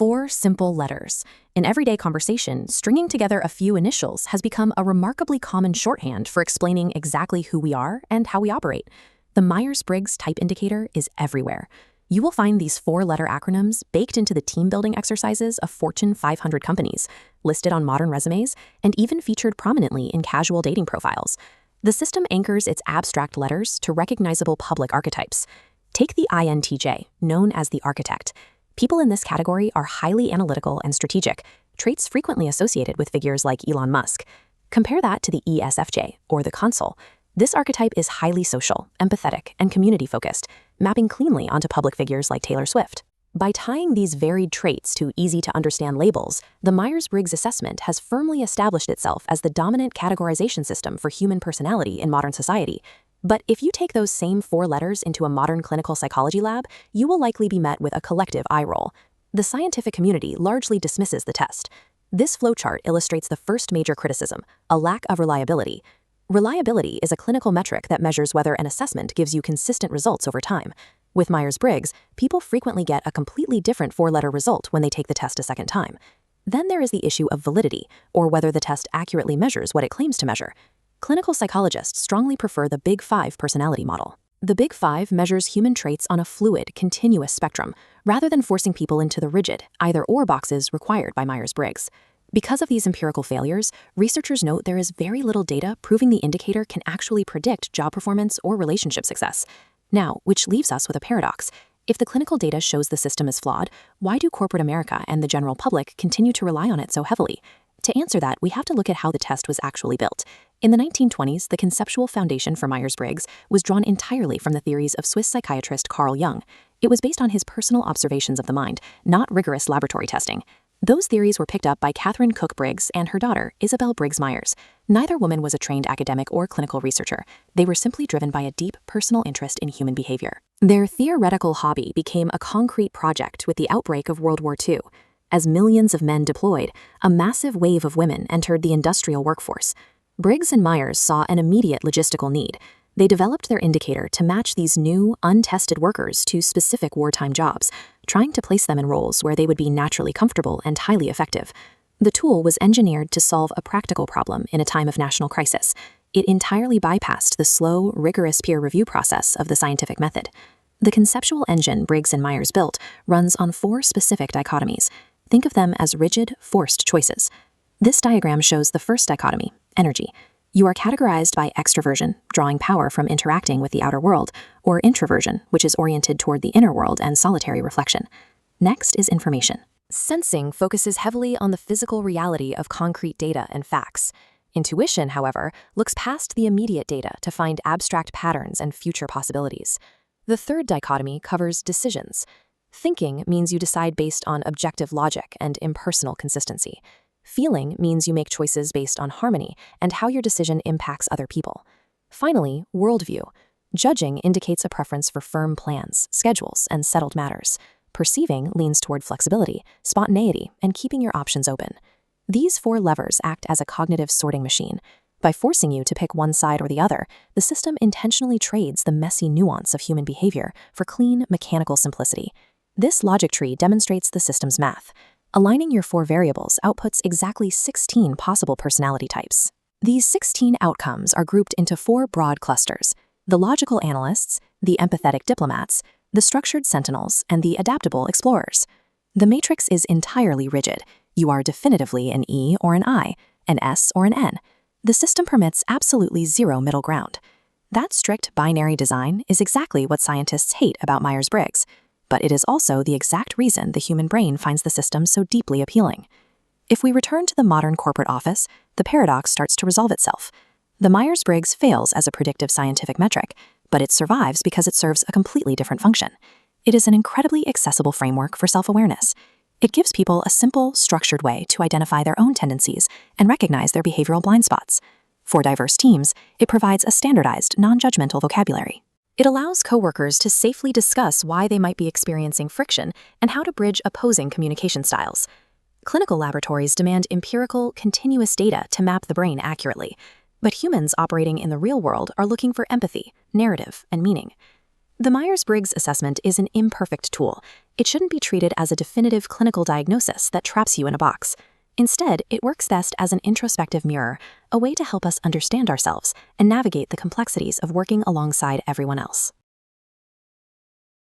4 simple letters. In everyday conversation, stringing together a few initials has become a remarkably common shorthand for explaining exactly who we are and how we operate. The Myers-Briggs Type Indicator is everywhere. You will find these 4-letter acronyms baked into the team-building exercises of Fortune 500 companies, listed on modern resumes, and even featured prominently in casual dating profiles. The system anchors its abstract letters to recognizable public archetypes. Take the INTJ, known as the architect. People in this category are highly analytical and strategic, traits frequently associated with figures like Elon Musk. Compare that to the ESFJ, or the consul. This archetype is highly social, empathetic, and community-focused, mapping cleanly onto public figures like Taylor Swift. By tying these varied traits to easy-to-understand labels, the Myers-Briggs assessment has firmly established itself as the dominant categorization system for human personality in modern society. But if you take those same 4 letters into a modern clinical psychology lab, you will likely be met with a collective eye roll. The scientific community largely dismisses the test. This flowchart illustrates the first major criticism, a lack of reliability. Reliability is a clinical metric that measures whether an assessment gives you consistent results over time. With Myers-Briggs, people frequently get a completely different 4-letter result when they take the test a second time. Then there is the issue of validity, or whether the test accurately measures what it claims to measure. Clinical psychologists strongly prefer the Big 5 personality model. The Big 5 measures human traits on a fluid, continuous spectrum, rather than forcing people into the rigid, either-or boxes required by Myers-Briggs. Because of these empirical failures, researchers note there is very little data proving the indicator can actually predict job performance or relationship success. Now, which leaves us with a paradox. If the clinical data shows the system is flawed, why do corporate America and the general public continue to rely on it so heavily? To answer that, we have to look at how the test was actually built. In the 1920s, the conceptual foundation for Myers-Briggs was drawn entirely from the theories of Swiss psychiatrist Carl Jung. It was based on his personal observations of the mind, not rigorous laboratory testing. Those theories were picked up by Katharine Cook Briggs and her daughter, Isabel Briggs Myers. Neither woman was a trained academic or clinical researcher. They were simply driven by a deep personal interest in human behavior. Their theoretical hobby became a concrete project with the outbreak of World War II. As millions of men deployed, a massive wave of women entered the industrial workforce. Briggs and Myers saw an immediate logistical need. They developed their indicator to match these new, untested workers to specific wartime jobs, trying to place them in roles where they would be naturally comfortable and highly effective. The tool was engineered to solve a practical problem in a time of national crisis. It entirely bypassed the slow, rigorous peer review process of the scientific method. The conceptual engine Briggs and Myers built runs on 4 specific dichotomies. Think of them as rigid, forced choices. This diagram shows the first dichotomy, energy. You are categorized by extroversion, drawing power from interacting with the outer world, or introversion, which is oriented toward the inner world and solitary reflection. Next is information. Sensing focuses heavily on the physical reality of concrete data and facts. Intuition, however, looks past the immediate data to find abstract patterns and future possibilities. The third dichotomy covers decisions. Thinking means you decide based on objective logic and impersonal consistency. Feeling means you make choices based on harmony and how your decision impacts other people. Finally, worldview. Judging indicates a preference for firm plans, schedules, and settled matters. Perceiving leans toward flexibility, spontaneity, and keeping your options open. These 4 levers act as a cognitive sorting machine. By forcing you to pick one side or the other, the system intentionally trades the messy nuance of human behavior for clean, mechanical simplicity. This logic tree demonstrates the system's math. Aligning your 4 variables outputs exactly 16 possible personality types. These 16 outcomes are grouped into 4 broad clusters: the logical analysts, the empathetic diplomats, the structured sentinels, and the adaptable explorers. The matrix is entirely rigid. You are definitively an E or an I, an S or an N. The system permits absolutely zero middle ground. That strict binary design is exactly what scientists hate about Myers-Briggs. But it is also the exact reason the human brain finds the system so deeply appealing. If we return to the modern corporate office, the paradox starts to resolve itself. The Myers-Briggs fails as a predictive scientific metric, but it survives because it serves a completely different function. It is an incredibly accessible framework for self-awareness. It gives people a simple, structured way to identify their own tendencies and recognize their behavioral blind spots. For diverse teams, it provides a standardized, non-judgmental vocabulary. It allows coworkers to safely discuss why they might be experiencing friction and how to bridge opposing communication styles. Clinical laboratories demand empirical, continuous data to map the brain accurately, but humans operating in the real world are looking for empathy, narrative, and meaning. The Myers-Briggs assessment is an imperfect tool. It shouldn't be treated as a definitive clinical diagnosis that traps you in a box. Instead, it works best as an introspective mirror, a way to help us understand ourselves and navigate the complexities of working alongside everyone else.